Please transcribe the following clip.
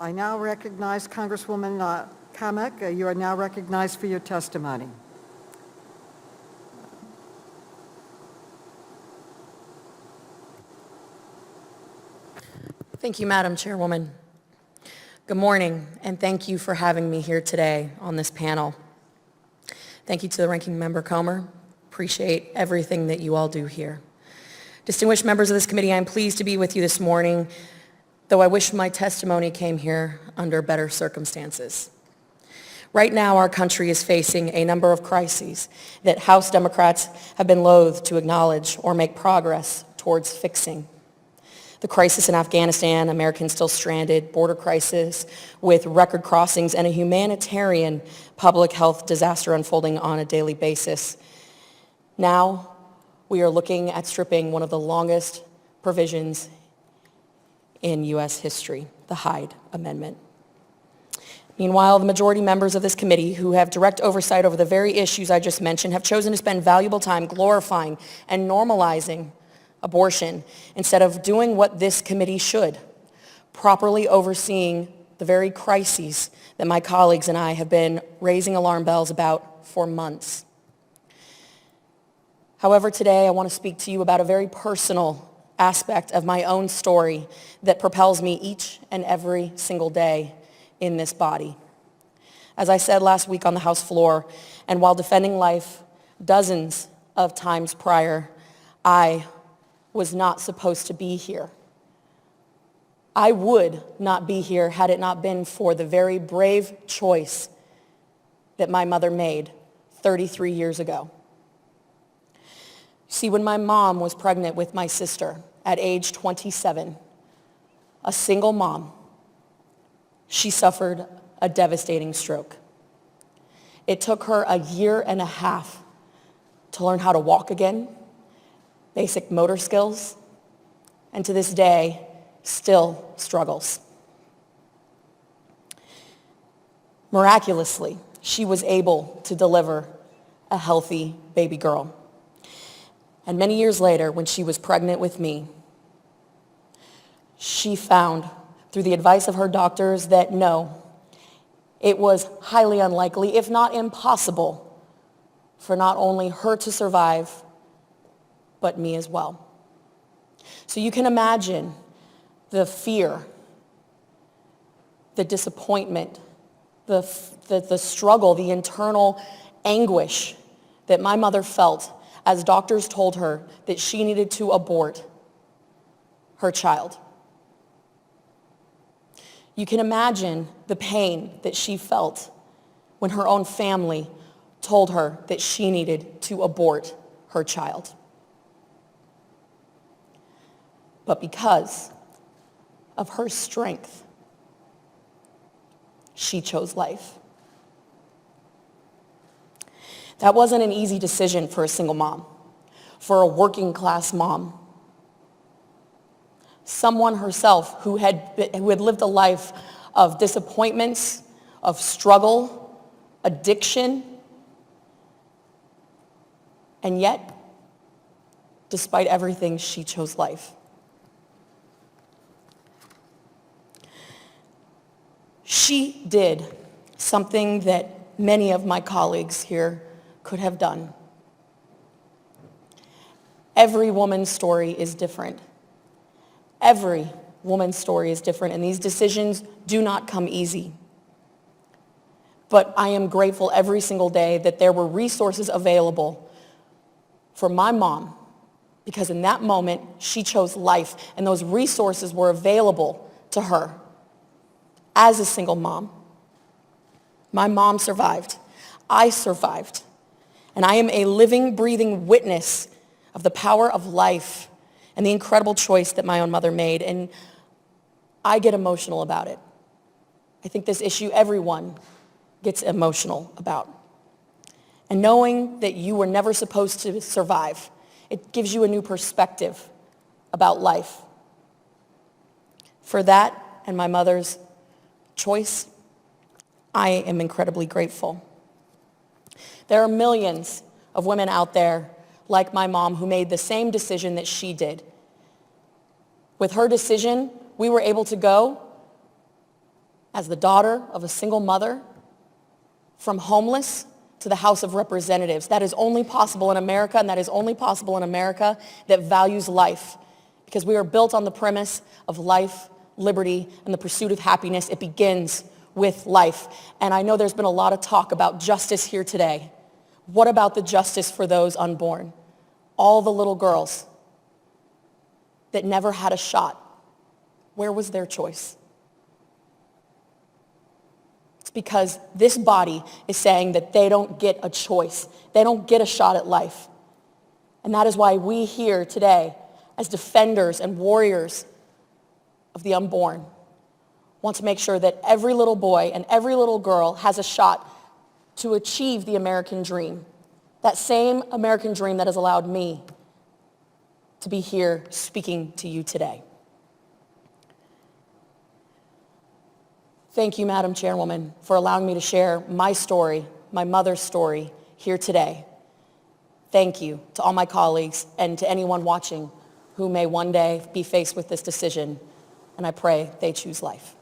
I now recognize Congresswoman Cammack. You are now recognized for your testimony. Thank you, Madam Chairwoman. Good morning, and thank you for having me here today on this panel. Thank you to the Ranking Member Comer. Appreciate everything that you all do here. Distinguished members of this committee, I'm pleased to be with you this morning, though I wish my testimony came here under better circumstances. Right now, our country is facing a number of crises that House Democrats have been loath to acknowledge or make progress towards fixing. The crisis in Afghanistan, Americans still stranded, border crisis with record crossings, and a humanitarian public health disaster unfolding on a daily basis. Now, we are looking at stripping one of the longest provisions in U.S. history, the Hyde Amendment. Meanwhile, the majority members of this committee who have direct oversight over the very issues I just mentioned have chosen to spend valuable time glorifying and normalizing abortion instead of doing what this committee should, properly overseeing the very crises that my colleagues and I have been raising alarm bells about for months. However, today I want to speak to you about a very personal aspect of my own story that propels me each and every single day in this body. As I said last week on the House floor, and while defending life dozens of times prior, I was not supposed to be here. I would not be here had it not been for the very brave choice that my mother made 33 years ago. See, when my mom was pregnant with my sister at age 27, a single mom, she suffered a devastating stroke. It took her a year and a half to learn how to walk again, basic motor skills, and to this day, still struggles. Miraculously, she was able to deliver a healthy baby girl. And many years later, when she was pregnant with me, she found, through the advice of her doctors, that no, it was highly unlikely, if not impossible, for not only her to survive, but me as well. So you can imagine the fear, the disappointment, the struggle, the internal anguish that my mother felt as doctors told her that she needed to abort her child. You can imagine the pain that she felt when her own family told her that she needed to abort her child. But because of her strength, she chose life. That wasn't an easy decision for a single mom, for a working class mom. Someone herself who had lived a life of disappointments, of struggle, addiction, and yet, despite everything, she chose life. She did something that many of my colleagues here could have done. Every woman's story is different. Every woman's story is different, and these decisions do not come easy. But I am grateful every single day that there were resources available for my mom, because in that moment, she chose life, and those resources were available to her. As a single mom, my mom survived. I survived. And I am a living, breathing witness of the power of life and the incredible choice that my own mother made. And I get emotional about it. I think this issue everyone gets emotional about. And knowing that you were never supposed to survive, it gives you a new perspective about life. For that and my mother's choice, I am incredibly grateful. There are millions of women out there like my mom who made the same decision that she did. With her decision, we were able to go as the daughter of a single mother, from homeless to the House of Representatives. That is only possible in America, and that is only possible in America that values life, because we are built on the premise of life, liberty, and the pursuit of happiness. It begins with life. And I know there's been a lot of talk about justice here today. What about the justice for those unborn? All the little girls that never had a shot. Where was their choice? It's because this body is saying that they don't get a choice. They don't get a shot at life. And that is why we here today, as defenders and warriors of the unborn, want to make sure that every little boy and every little girl has a shot to achieve the American dream. That same American dream that has allowed me to be here speaking to you today. Thank you, Madam Chairwoman, for allowing me to share my story, my mother's story, here today. Thank you to all my colleagues and to anyone watching who may one day be faced with this decision, and I pray they choose life.